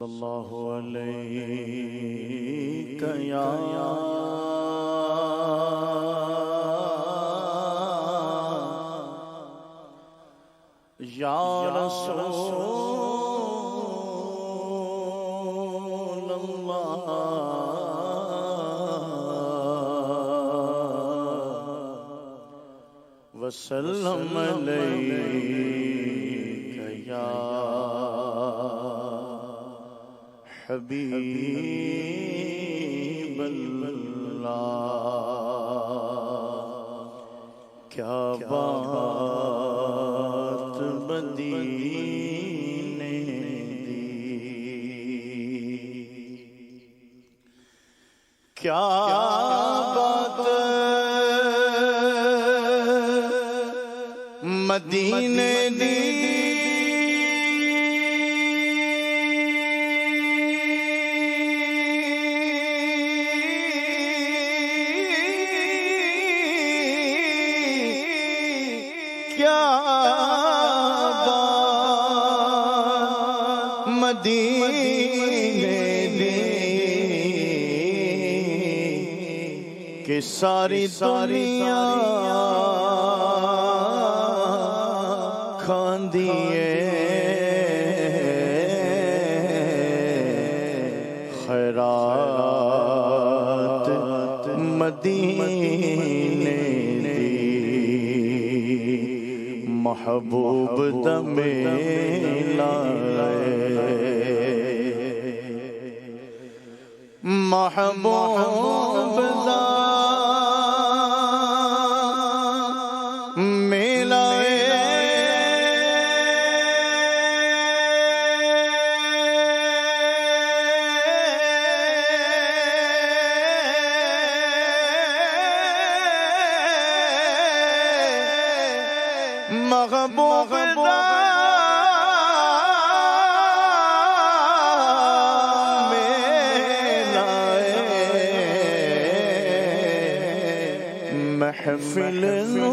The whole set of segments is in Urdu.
اللہ علیک یا رسول اللہ وسلم علیک یا حبیب اللہ، کیا بات مدینے دی، کیا بات مدینے دی، کیا بات مدینے دی کہ ساری دنیا کھاندی خیرات مدینے دی، محبوب دم لائے، محبوب دم لائے، محبوب محفل نو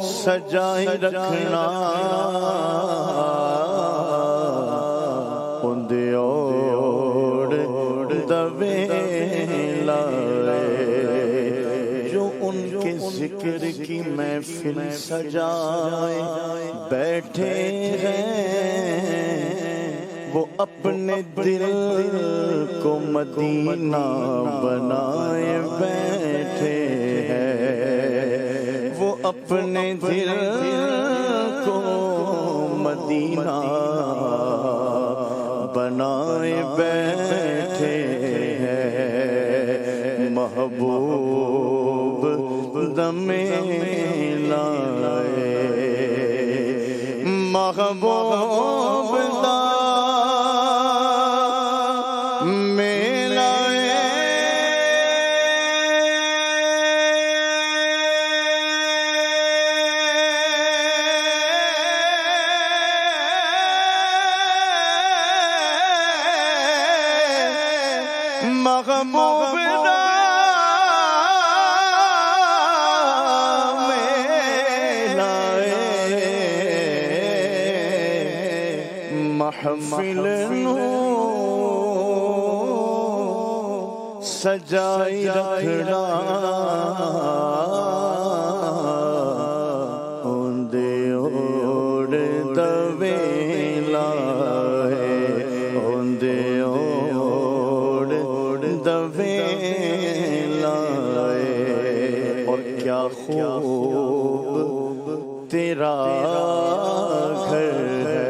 سجائے رکھنا، اندے اوڑ دوے لائے، جو ان کے ذکر کی محفل سجائے بیٹھے ہیں، وہ اپنے دل کو مدینہ بنائے بیٹھے ہیں، وہ اپنے دل کو مدینہ بنائے بیٹھے ہیں، محبوب دم لائے، محبوب محبوب محفل نو سجائی رکھنا، اندے اوڑ دوے لائے، اندے اوڑ دوے لائے، اور کیا خوب تیرا گھر ہے،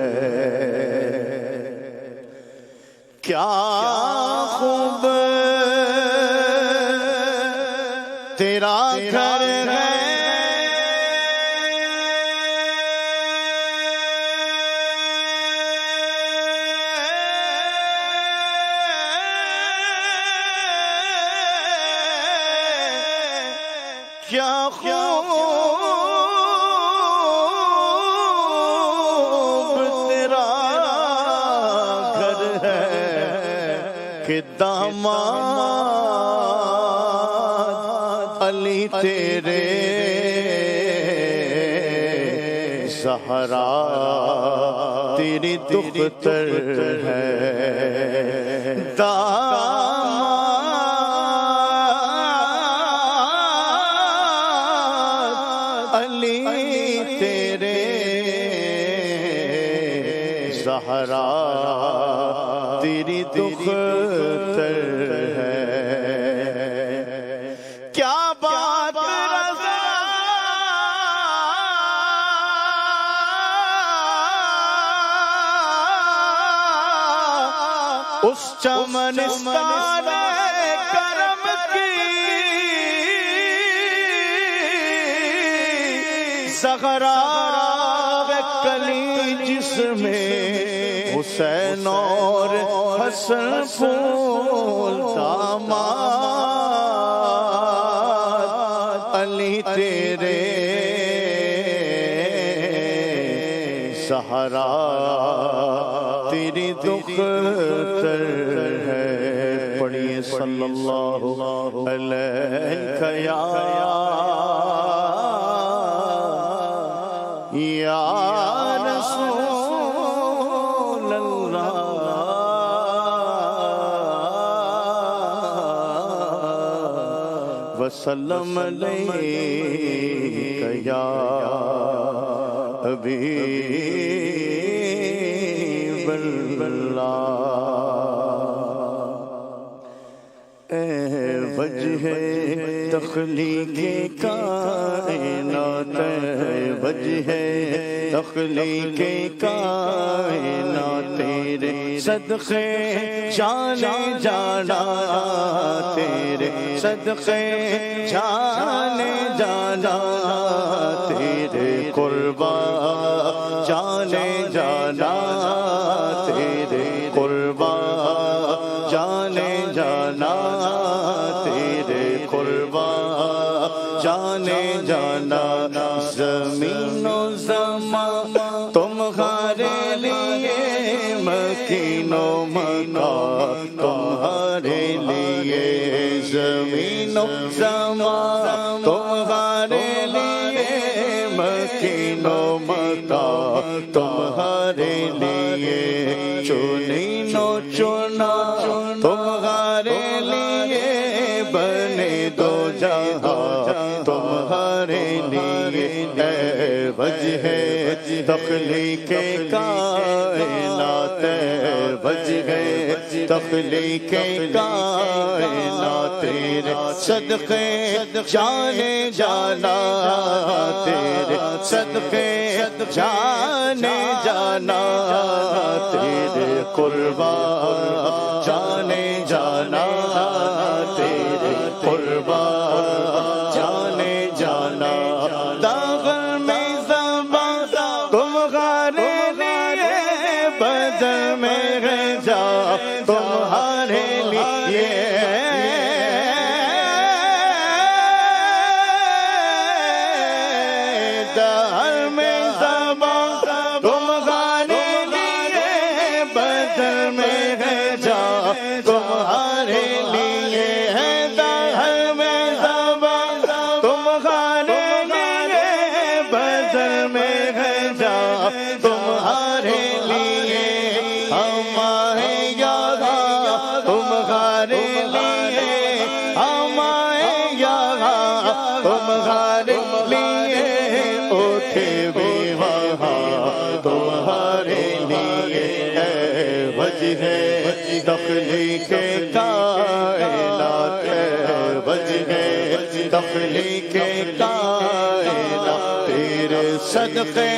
کیا خوب تیرا گھر ہے، کیا خوب تیرا گھر ہے کہ داماد علی تیرے زہرا تیری دختر ہے داماد علی تیرے زہرا تیری دختر ہے کیا بات رضا اس چمنستان کرم کی زہرا کلی جس میں حسین اور حسن پھول داماد علی تیرے سہارا تیری دختر ہے پڑھیے صلی اللہ علیہ یا رسول اللہ وسلم علیہ یا حبیب اللہ اے وجہ تخلیق کائنات وجہ تخلیق کائنات تیرے صدقے جانے جانا تیرے صدقے جانے جانا تیرے قربان جانے جانا تیرے قربان جانے جانا تیرے قربان جانے جانا زمین و زمان تمہارے لیے مکین و مکان تمہارے لیے زمین و زمان تمہارے لیے مکین و مکان تمہارے لیے چنین و چنا تمہارے لیے بنے دو جہاں تمہارے لیے اے وجہ تخلیق کائنات وجہ تخلیق کائنات تیرے صدقے جانے جانا تیرے صدقے جانے جانا تیرے قربان جانے جانا تیرے قربان جانے جانا داغل میں زبان تمہارے لیے بدل میں ہے جا تمہارے لیے داغل میں زبان تمہارے لیے بدل میں ہے جا تمہارے لیے ہے داغل میں زبان تمہارے لیے بدل میں ہے جا تمہارے لیے ہمارے یہاں تمہارے لیے ہمارے یہاں تمہارے لیے اٹھے بھی وہاں تمہارے لیے اے وجہ تخلیق کائنات وجہ تخلیق کائنات تیرے صدقے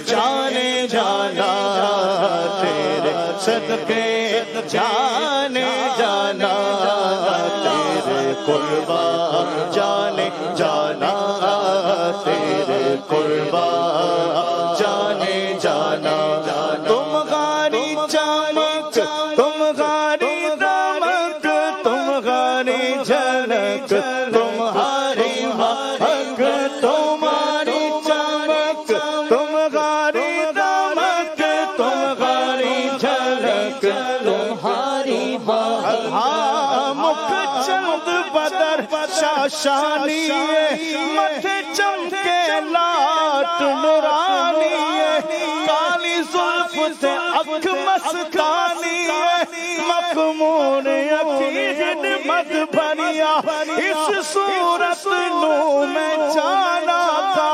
جانے جانا تیرے صدقے جانے جانا تیرے قربان جانے جانا تیرے قربان جانے جانا تمہاری چمک تمہاری دمک تمہاری جھلک تمہاری مہک تمہاری چمک تمہاری دمک تمہاری جھلک تمہاری مہک چند بدر شاہ شانی متھے چمکے لات نورانی کالی زلف تے اکھ مستانی مخمور یقین مد بھریا اس صورت نو میں جانا کا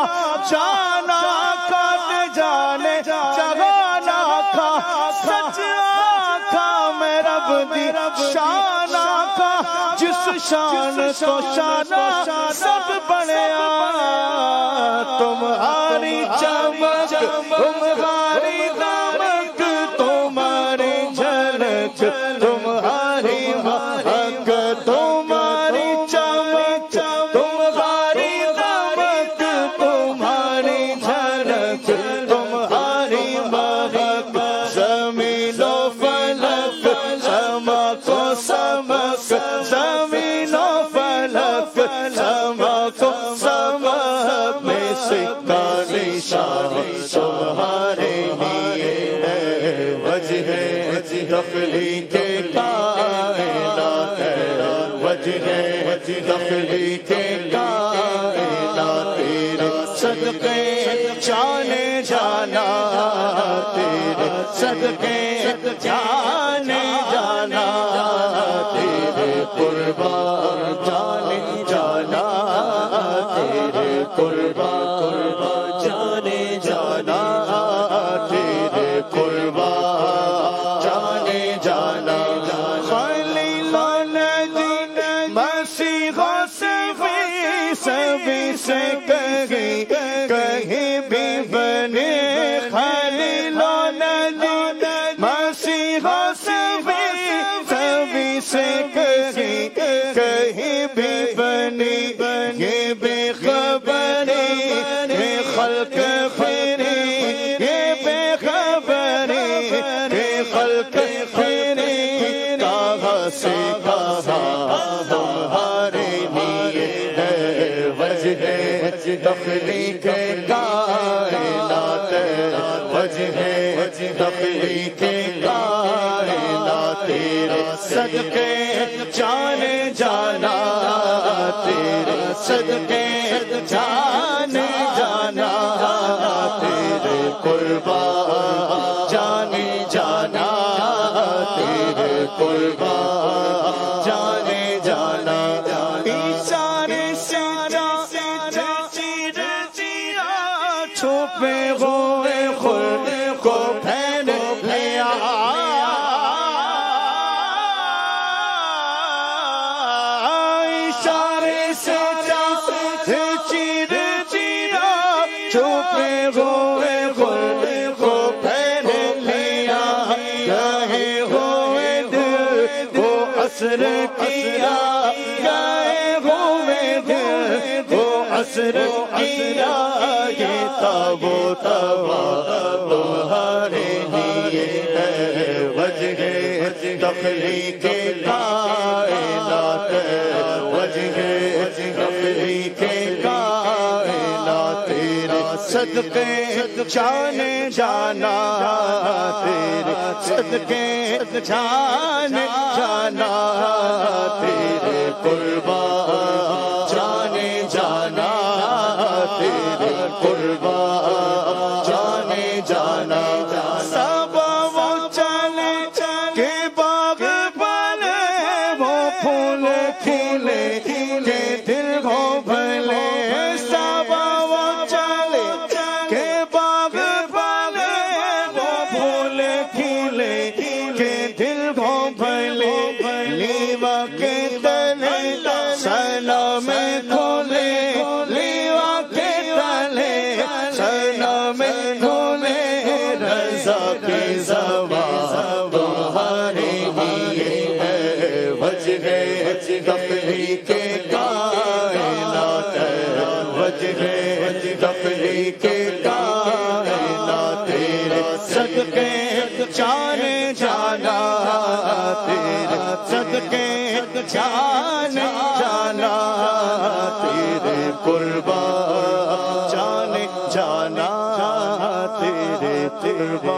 جانے جگانا کا سچ آقا میں رب دی شان آقا جس شان تو شانہ سب بڑھیا تمہاری چمک تمہاری دمک تمہاری جھلک تمہاری مہک تمہاری چمک تمہاری دمک تمہاری جھلک تمہاری مہک زمین و فلک سما کو سمک زمین و فلک سما کو سمک میں سکہ نشان تمہارے لیے ہے وجہ تخلیق کائنات ہے وجہ تخلیق کائنات تیرے صدقے جانے جانا تیرے صدقے جانے جانا تیرے قربان جانے جانا تیرے قربان جانے جانا تیرے قربان جانے جانا خلیل ندی مسیح سبھی سے کہیں بھی بنے خلیل ندی مسیح سبھی سے کہیں بھی بنی یہ بے خبری یہ خلق پھری یہ بے خبری یہ خلق پھری کہاں سے کہاں تمہارے لیے ہے وجہ تخلیق کائنات وجہ تخلیق کائنات تیرے صدقے جانے جانا تیرے صدقے جانے جانا تیرے قربان جانے جانا تیرے قربان جانے جانا اشارے سے چھپے ہوئے خود کو پھیل لیا اشارے سے چیر چیرا چھپے ہوئے خود کو پھیل لیا گئے ہوئے دل کو اثر کیا گئے ہوئے دل کو اثر کیا یہ تابو تبا تمہارے لیے ہے وجہ تخلیق کائنات وجہ تخلیق کائنات تیرے صدقے جانے جانا تیرے صدقے جانے جانا تیرے قربان جانے جانا تیرے قربان جانے جانا سب وہ چلے کہ باغ بنے وہ پھول کھلے کہ دل ہو بھلے سب وہ چلے کہ باغ بنے وہ پھول کھلے کہ دل ہو بھلے لیوا کے تلے سلام کھولے لیوا کے تلے سلام کھولے رضا کی زبان تمہارے لیے ہے وجہ تخلیق کائنات وجہ تخلیق کائنات تیرے صدقے جانے جانا تیرے صدقے جانے جانا تیرے قربان جانے جانا تیرے قربان